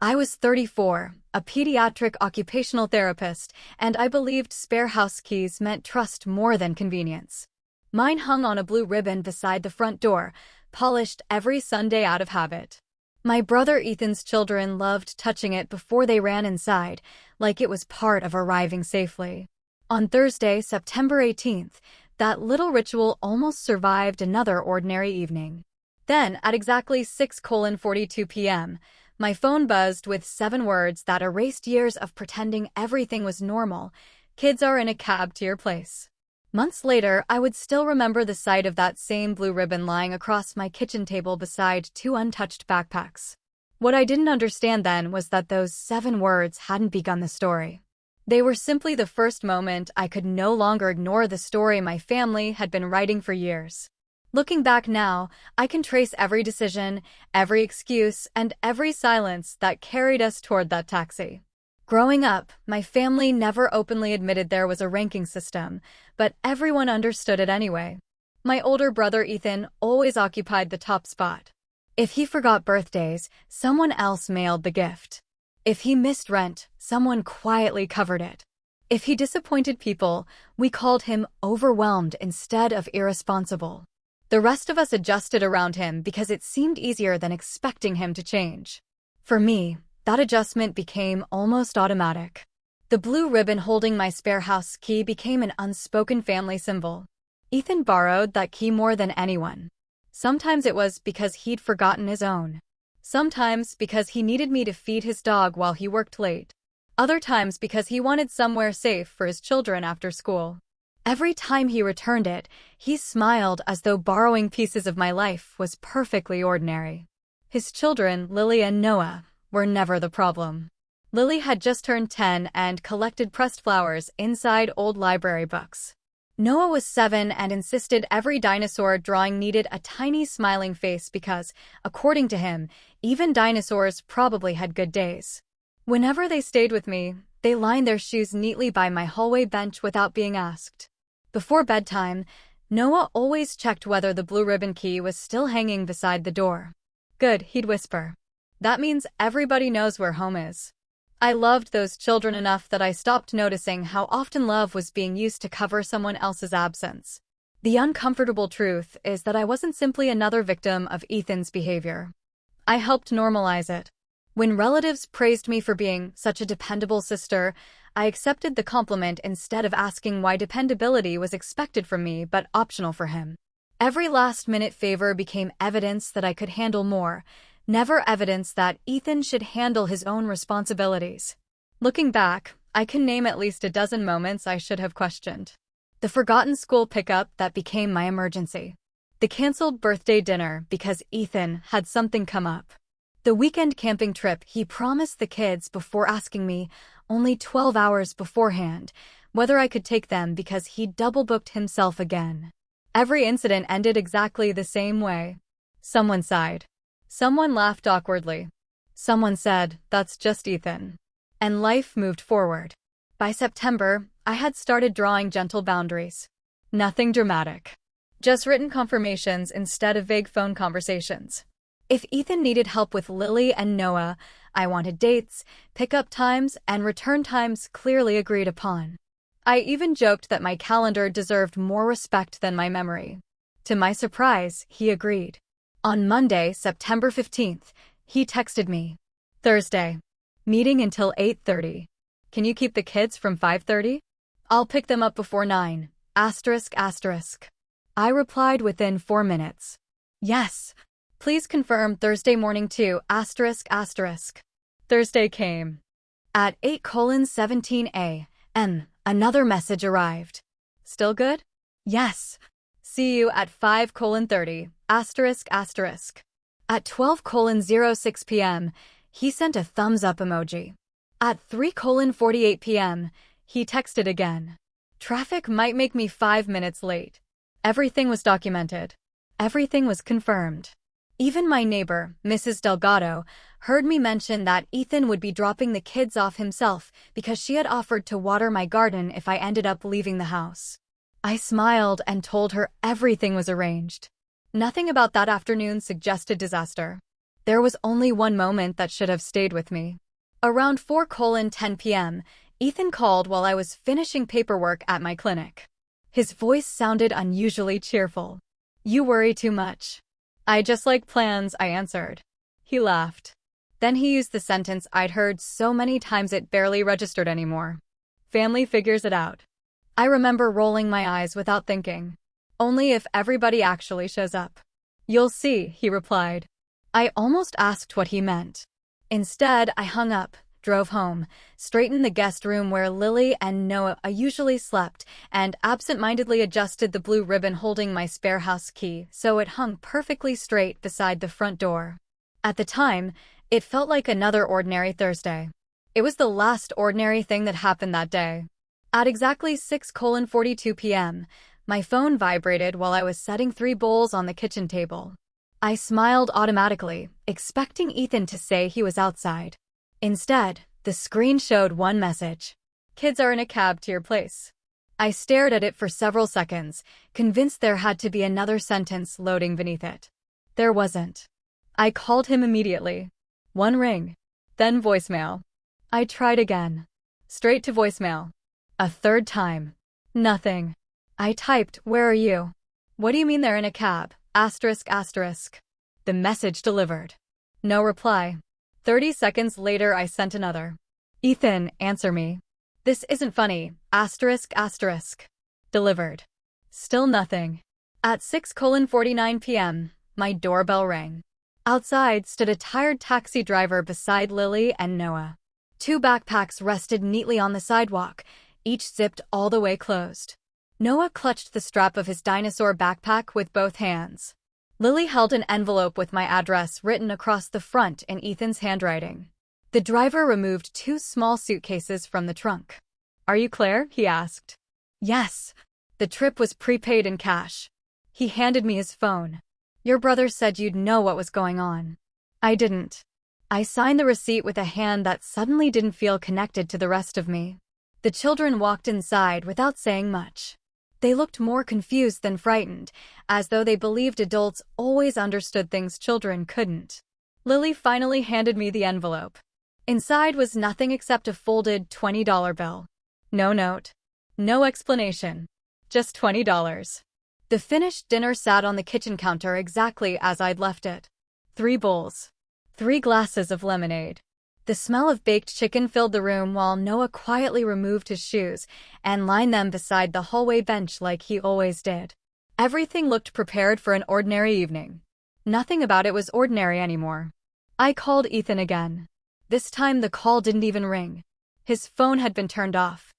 I was 34, a pediatric occupational therapist, and I believed spare house keys meant trust more than convenience. Mine hung on a blue ribbon beside the front door, polished every Sunday out of habit. My brother Ethan's children loved touching it before they ran inside, like it was part of arriving safely. On Thursday, September 18th, that little ritual almost survived another ordinary evening. Then, at exactly 6:42 p.m., my phone buzzed with 7 words that erased years of pretending everything was normal. Kids are in a cab to your place. Months later, I would still remember the sight of that same blue ribbon lying across my kitchen table beside 2 untouched backpacks. What I didn't understand then was that those 7 words hadn't begun the story. They were simply the first moment I could no longer ignore the story my family had been writing for years. Looking back now, I can trace every decision, every excuse, and every silence that carried us toward that taxi. Growing up, my family never openly admitted there was a ranking system, but everyone understood it anyway. My older brother Ethan always occupied the top spot. If he forgot birthdays, someone else mailed the gift. If he missed rent, someone quietly covered it. If he disappointed people, we called him overwhelmed instead of irresponsible. The rest of us adjusted around him because it seemed easier than expecting him to change. For me, that adjustment became almost automatic. The blue ribbon holding my spare house key became an unspoken family symbol. Ethan borrowed that key more than anyone. Sometimes it was because he'd forgotten his own. Sometimes because he needed me to feed his dog while he worked late. Other times because he wanted somewhere safe for his children after school. Every time he returned it, he smiled as though borrowing pieces of my life was perfectly ordinary. His children, Lily and Noah, were never the problem. Lily had just turned 10 and collected pressed flowers inside old library books. Noah was 7 and insisted every dinosaur drawing needed a tiny smiling face because, according to him, even dinosaurs probably had good days. Whenever they stayed with me, they lined their shoes neatly by my hallway bench without being asked. Before bedtime, Noah always checked whether the blue ribbon key was still hanging beside the door. "Good," he'd whisper. "That means everybody knows where home is." I loved those children enough that I stopped noticing how often love was being used to cover someone else's absence. The uncomfortable truth is that I wasn't simply another victim of Ethan's behavior. I helped normalize it. When relatives praised me for being such a dependable sister, I accepted the compliment instead of asking why dependability was expected from me but optional for him. Every last-minute favor became evidence that I could handle more, never evidence that Ethan should handle his own responsibilities. Looking back, I can name at least a dozen moments I should have questioned. The forgotten school pickup that became my emergency. The canceled birthday dinner because Ethan had something come up. The weekend camping trip he promised the kids before asking me, only 12 hours beforehand, whether I could take them because he'd double-booked himself again. Every incident ended exactly the same way. Someone sighed. Someone laughed awkwardly. Someone said, "That's just Ethan." And life moved forward. By September, I had started drawing gentle boundaries. Nothing dramatic. Just written confirmations instead of vague phone conversations. If Ethan needed help with Lily and Noah, I wanted dates, pickup times, and return times clearly agreed upon. I even joked that my calendar deserved more respect than my memory. To my surprise, he agreed. On Monday, September 15th, he texted me. "Thursday. Meeting until 8:30. Can you keep the kids from 5:30? I'll pick them up before 9. ****. I replied within 4 minutes. "Yes. Please confirm Thursday morning too. ***. Thursday came. At 8:17 a.m., another message arrived. "Still good? Yes. See you at 5:30. ***. At 12:06 p.m., he sent a thumbs-up emoji. At 3:48 p.m., he texted again. Traffic might make me 5 minutes late. Everything was documented. Everything was confirmed. Even my neighbor, Mrs. Delgado, heard me mention that Ethan would be dropping the kids off himself because she had offered to water my garden if I ended up leaving the house. I smiled and told her everything was arranged. Nothing about that afternoon suggested disaster. There was only one moment that should have stayed with me. Around 4:10 p.m., Ethan called while I was finishing paperwork at my clinic. His voice sounded unusually cheerful. "You worry too much." "I just like plans," I answered. He laughed. Then he used the sentence I'd heard so many times it barely registered anymore. "Family figures it out." I remember rolling my eyes without thinking. "Only if everybody actually shows up." "You'll see," he replied. I almost asked what he meant. Instead, I hung up, drove home, straightened the guest room where Lily and Noah usually slept, and absent-mindedly adjusted the blue ribbon holding my spare house key so it hung perfectly straight beside the front door. At the time, it felt like another ordinary Thursday. It was the last ordinary thing that happened that day. At exactly 6:42 p.m., my phone vibrated while I was setting 3 bowls on the kitchen table. I smiled automatically, expecting Ethan to say he was outside. Instead, the screen showed one message. "Kids are in a cab to your place." I stared at it for several seconds, convinced there had to be another sentence loading beneath it. There wasn't. I called him immediately. 1 ring. Then voicemail. I tried again. Straight to voicemail. A 3rd time. Nothing. I typed, "Where are you?" "What do you mean they're in a cab? ****. The message delivered. No reply. 30 seconds later I sent another. "Ethan, answer me. This isn't funny. ***. Delivered. Still nothing. At 6:49 p.m., my doorbell rang. Outside stood a tired taxi driver beside Lily and Noah. 2 backpacks rested neatly on the sidewalk, each zipped all the way closed. Noah clutched the strap of his dinosaur backpack with both hands. Lily held an envelope with my address written across the front in Ethan's handwriting. The driver removed 2 small suitcases from the trunk. "Are you Claire?" he asked. "Yes." The trip was prepaid in cash. He handed me his phone. "Your brother said you'd know what was going on." I didn't. I signed the receipt with a hand that suddenly didn't feel connected to the rest of me. The children walked inside without saying much. They looked more confused than frightened, as though they believed adults always understood things children couldn't. Lily finally handed me the envelope. Inside was nothing except a folded $20 bill. No note. No explanation. Just $20. The finished dinner sat on the kitchen counter exactly as I'd left it. 3 bowls. 3 glasses of lemonade. The smell of baked chicken filled the room while Noah quietly removed his shoes and lined them beside the hallway bench like he always did. Everything looked prepared for an ordinary evening. Nothing about it was ordinary anymore. I called Ethan again. This time the call didn't even ring. His phone had been turned off.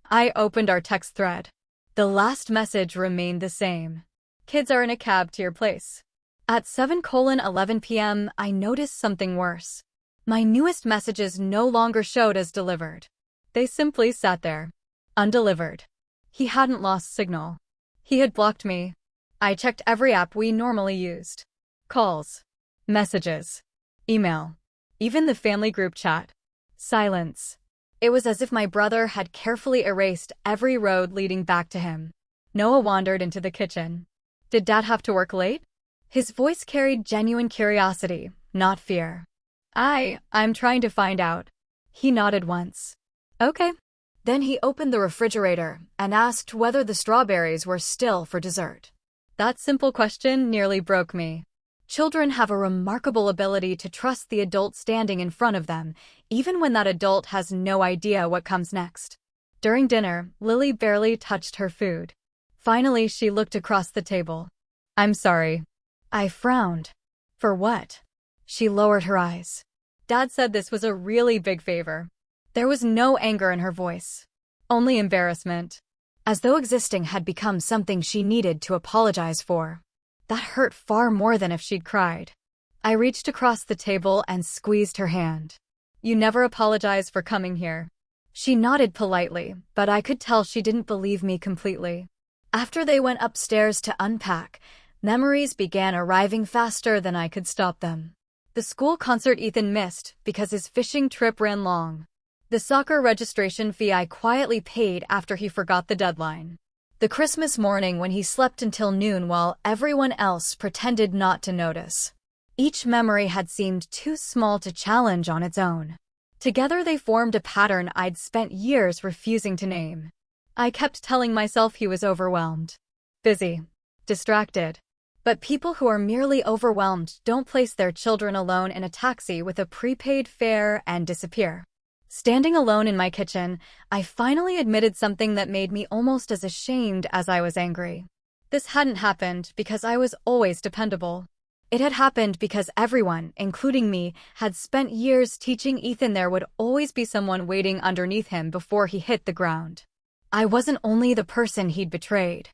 I opened our text thread. The last message remained the same. "Kids are in a cab to your place." At 7:11 p.m., I noticed something worse. My newest messages no longer showed as delivered. They simply sat there. Undelivered. He hadn't lost signal. He had blocked me. I checked every app we normally used. Calls. Messages. Email. Even the family group chat. Silence. It was as if my brother had carefully erased every road leading back to him. Noah wandered into the kitchen. "Did Dad have to work late?" His voice carried genuine curiosity, not fear. I'm trying to find out." He nodded once. "Okay." Then he opened the refrigerator and asked whether the strawberries were still for dessert. That simple question nearly broke me. Children have a remarkable ability to trust the adult standing in front of them, even when that adult has no idea what comes next. During dinner, Lily barely touched her food. Finally, she looked across the table. "I'm sorry." I frowned. "For what?" She lowered her eyes. "Dad said this was a really big favor." There was no anger in her voice. Only embarrassment. As though existing had become something she needed to apologize for. That hurt far more than if she'd cried. I reached across the table and squeezed her hand. "You never apologize for coming here." She nodded politely, but I could tell she didn't believe me completely. After they went upstairs to unpack, memories began arriving faster than I could stop them. The school concert Ethan missed because his fishing trip ran long. The soccer registration fee I quietly paid after he forgot the deadline. The Christmas morning when he slept until noon while everyone else pretended not to notice. Each memory had seemed too small to challenge on its own. Together they formed a pattern I'd spent years refusing to name. I kept telling myself he was overwhelmed, busy, distracted. But people who are merely overwhelmed don't place their children alone in a taxi with a prepaid fare and disappear. Standing alone in my kitchen, I finally admitted something that made me almost as ashamed as I was angry. This hadn't happened because I was always dependable. It had happened because everyone, including me, had spent years teaching Ethan there would always be someone waiting underneath him before he hit the ground. I wasn't only the person he'd betrayed.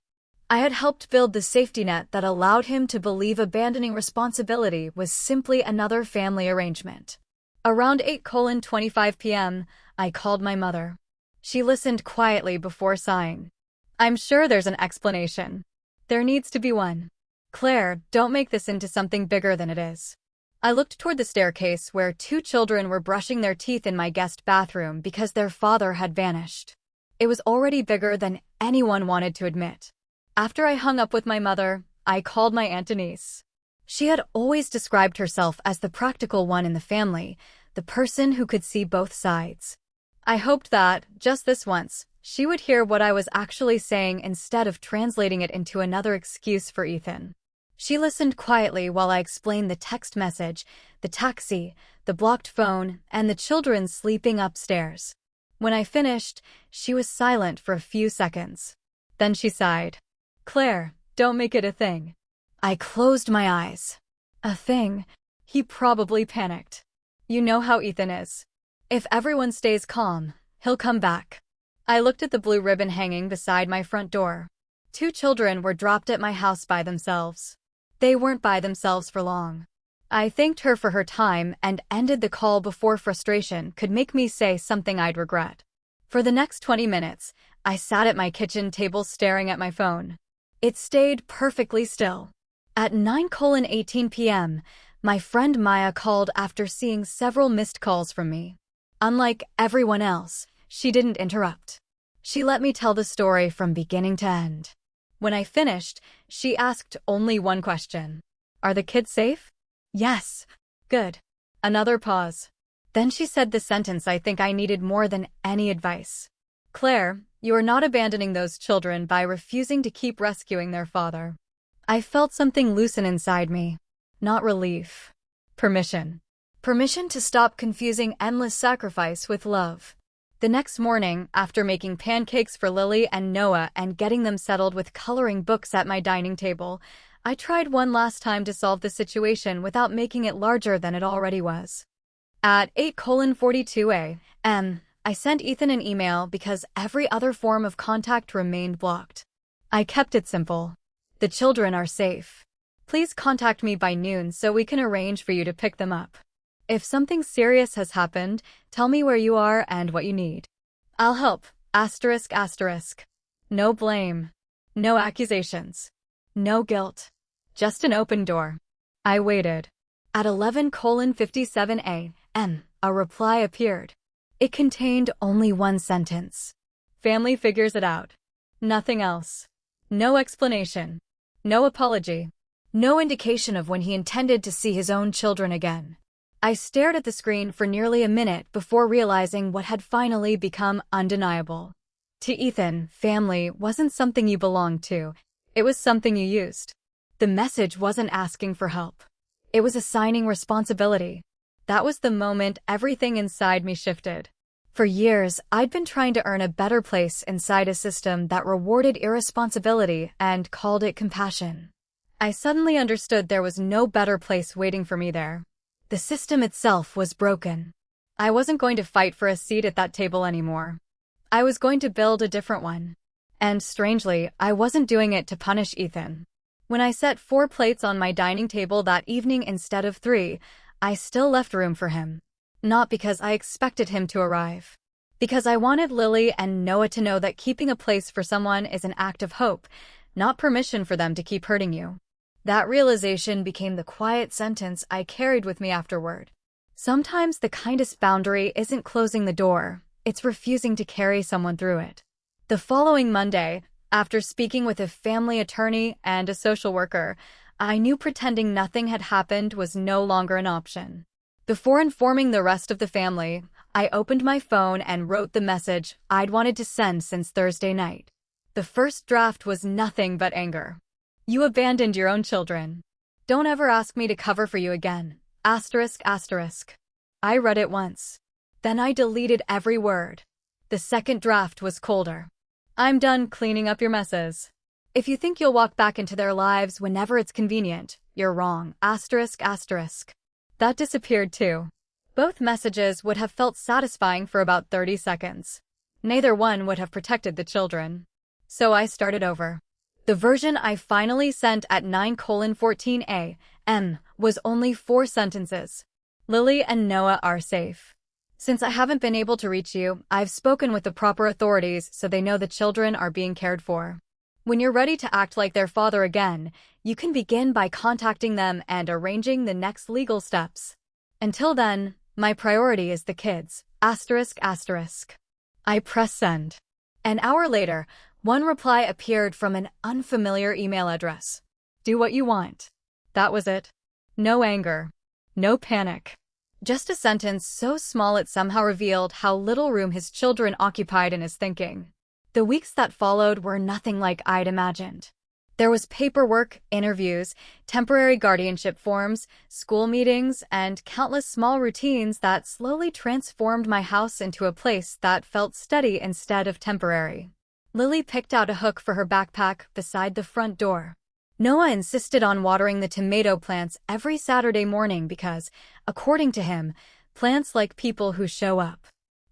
I had helped build the safety net that allowed him to believe abandoning responsibility was simply another family arrangement. Around 8:25 p.m., I called my mother. She listened quietly before sighing. "I'm sure there's an explanation. There needs to be one. Claire, don't make this into something bigger than it is." I looked toward the staircase where 2 children were brushing their teeth in my guest bathroom because their father had vanished. It was already bigger than anyone wanted to admit. After I hung up with my mother, I called my Aunt Denise. She had always described herself as the practical one in the family, the person who could see both sides. I hoped that, just this once, she would hear what I was actually saying instead of translating it into another excuse for Ethan. She listened quietly while I explained the text message, the taxi, the blocked phone, and the children sleeping upstairs. When I finished, she was silent for a few seconds. Then she sighed. "Claire, don't make it a thing." I closed my eyes. A thing? He probably panicked. You know how Ethan is. If everyone stays calm, he'll come back. I looked at the blue ribbon hanging beside my front door. 2 children were dropped at my house by themselves. They weren't by themselves for long. I thanked her for her time and ended the call before frustration could make me say something I'd regret. For the next 20 minutes, I sat at my kitchen table staring at my phone. It stayed perfectly still. At 9:18 p.m., my friend Maya called after seeing several missed calls from me. Unlike everyone else, she didn't interrupt. She let me tell the story from beginning to end. When I finished, she asked only one question. "Are the kids safe?" "Yes." "Good." Another pause. Then she said the sentence I think I needed more than any advice. "Claire, you are not abandoning those children by refusing to keep rescuing their father." I felt something loosen inside me. Not relief. Permission. Permission to stop confusing endless sacrifice with love. The next morning, after making pancakes for Lily and Noah and getting them settled with coloring books at my dining table, I tried one last time to solve the situation without making it larger than it already was. At 8:42 a.m., I sent Ethan an email because every other form of contact remained blocked. I kept it simple. "The children are safe. Please contact me by noon so we can arrange for you to pick them up. If something serious has happened, tell me where you are and what you need. I'll help. ***. No blame. No accusations. No guilt. Just an open door." I waited. At 11:57 a.m., a reply appeared. It contained only one sentence. "Family figures it out." Nothing else. No explanation. No apology. No indication of when he intended to see his own children again. I stared at the screen for nearly a minute before realizing what had finally become undeniable. To Ethan, family wasn't something you belonged to. It was something you used. The message wasn't asking for help. It was assigning responsibility. That was the moment everything inside me shifted. For years, I'd been trying to earn a better place inside a system that rewarded irresponsibility and called it compassion. I suddenly understood there was no better place waiting for me there. The system itself was broken. I wasn't going to fight for a seat at that table anymore. I was going to build a different one. And strangely, I wasn't doing it to punish Ethan. When I set 4 plates on my dining table that evening instead of 3, I still left room for him. Not because I expected him to arrive. Because I wanted Lily and Noah to know that keeping a place for someone is an act of hope, not permission for them to keep hurting you. That realization became the quiet sentence I carried with me afterward. Sometimes the kindest boundary isn't closing the door, it's refusing to carry someone through it. The following Monday, after speaking with a family attorney and a social worker, I knew pretending nothing had happened was no longer an option. Before informing the rest of the family, I opened my phone and wrote the message I'd wanted to send since Thursday night. The first draft was nothing but anger. "You abandoned your own children. Don't ever ask me to cover for you again. Asterisk, asterisk." I read it once. Then I deleted every word. The second draft was colder. "I'm done cleaning up your messes. If you think you'll walk back into their lives whenever it's convenient, you're wrong. Asterisk, asterisk." That disappeared too. Both messages would have felt satisfying for about 30 seconds. Neither one would have protected the children. So I started over. The version I finally sent at 9:14 a.m. was only 4 sentences. "Lily and Noah are safe. Since I haven't been able to reach you, I've spoken with the proper authorities so they know the children are being cared for. When you're ready to act like their father again, you can begin by contacting them and arranging the next legal steps. Until then, my priority is the kids. Asterisk, asterisk." I press send. An hour later, one reply appeared from an unfamiliar email address. "Do what you want." That was it. No anger. No panic. Just a sentence so small it somehow revealed how little room his children occupied in his thinking. The weeks that followed were nothing like I'd imagined. There was paperwork, interviews, temporary guardianship forms, school meetings, and countless small routines that slowly transformed my house into a place that felt steady instead of temporary. Lily picked out a hook for her backpack beside the front door. Noah insisted on watering the tomato plants every Saturday morning because, according to him, plants like people who show up.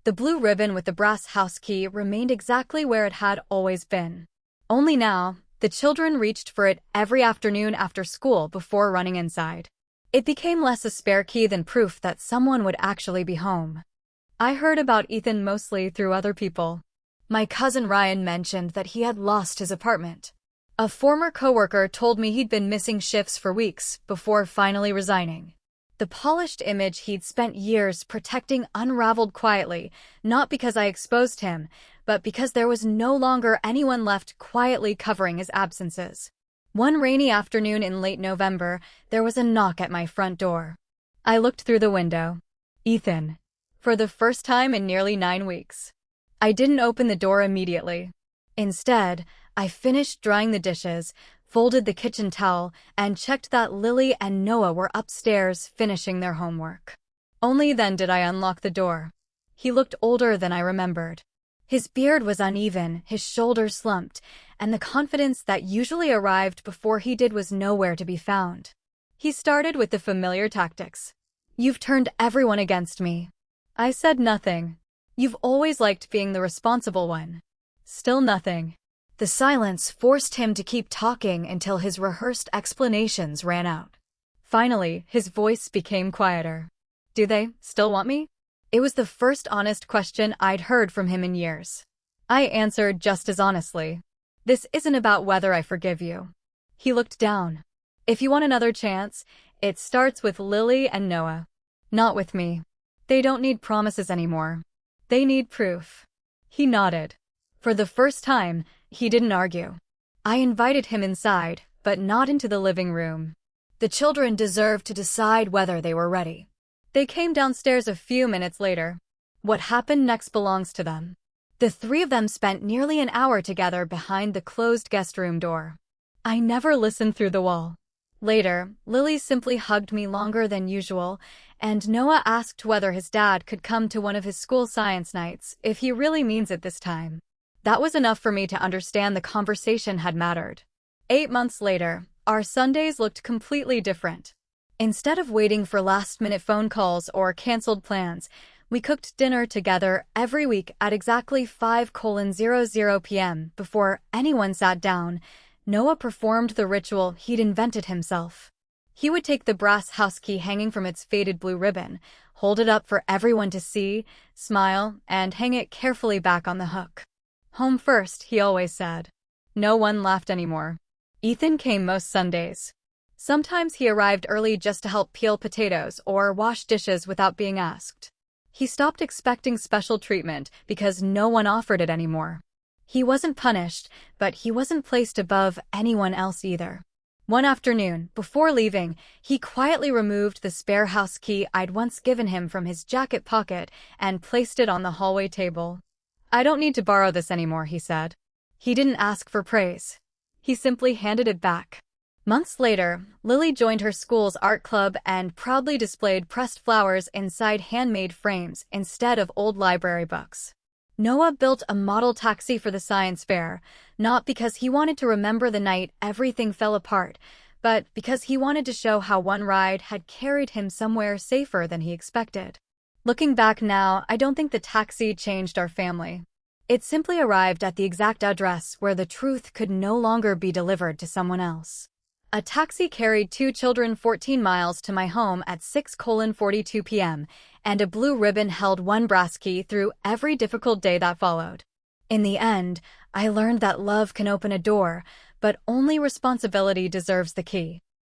The blue ribbon with the brass house key remained exactly where it had always been. Only now, the children reached for it every afternoon after school before running inside. It became less a spare key than proof that someone would actually be home. I heard about Ethan mostly through other people. My cousin Ryan mentioned that he had lost his apartment. A former coworker told me he'd been missing shifts for weeks before finally resigning. The polished image he'd spent years protecting unraveled quietly, not because I exposed him, but because there was no longer anyone left quietly covering his absences. One rainy afternoon in late November, there was a knock at my front door. I looked through the window. Ethan. For the first time in nearly 9 weeks. I didn't open the door immediately. Instead, I finished drying the dishes, folded the kitchen towel, and checked that Lily and Noah were upstairs finishing their homework. Only then did I unlock the door. He looked older than I remembered. His beard was uneven, his shoulders slumped, and the confidence that usually arrived before he did was nowhere to be found. He started with the familiar tactics. "You've turned everyone against me." I said nothing. "You've always liked being the responsible one." Still nothing. The silence forced him to keep talking until his rehearsed explanations ran out. Finally, his voice became quieter. "Do they still want me?" It was the first honest question I'd heard from him in years. I answered just as honestly. "This isn't about whether I forgive you." He looked down. "If you want another chance, it starts with Lily and Noah. Not with me. They don't need promises anymore. They need proof." He nodded. For the first time, he didn't argue. I invited him inside, but not into the living room. The children deserved to decide whether they were ready. They came downstairs a few minutes later. What happened next belongs to them. The 3 of them spent nearly an hour together behind the closed guest room door. I never listened through the wall. Later, Lily simply hugged me longer than usual, and Noah asked whether his dad could come to one of his school science nights if he really means it this time. That was enough for me to understand the conversation had mattered. 8 months later, our Sundays looked completely different. Instead of waiting for last-minute phone calls or canceled plans, we cooked dinner together every week at exactly 5:00 p.m. Before anyone sat down, Noah performed the ritual he'd invented himself. He would take the brass house key hanging from its faded blue ribbon, hold it up for everyone to see, smile, and hang it carefully back on the hook. "Home first," he always said. No one laughed anymore. Ethan came most Sundays. Sometimes he arrived early just to help peel potatoes or wash dishes without being asked. He stopped expecting special treatment because no one offered it anymore. He wasn't punished, but he wasn't placed above anyone else either. One afternoon, before leaving, he quietly removed the spare house key I'd once given him from his jacket pocket and placed it on the hallway table. "I don't need to borrow this anymore," he said. He didn't ask for praise. He simply handed it back. Months later, Lily joined her school's art club and proudly displayed pressed flowers inside handmade frames instead of old library books. Noah built a model taxi for the science fair, not because he wanted to remember the night everything fell apart, but because he wanted to show how one ride had carried him somewhere safer than he expected. Looking back now, I don't think the taxi changed our family. It simply arrived at the exact address where the truth could no longer be delivered to someone else. A taxi carried 2 children 14 miles to my home at 6:42 p.m., and a blue ribbon held one brass key through every difficult day that followed. In the end, I learned that love can open a door, but only responsibility deserves the key.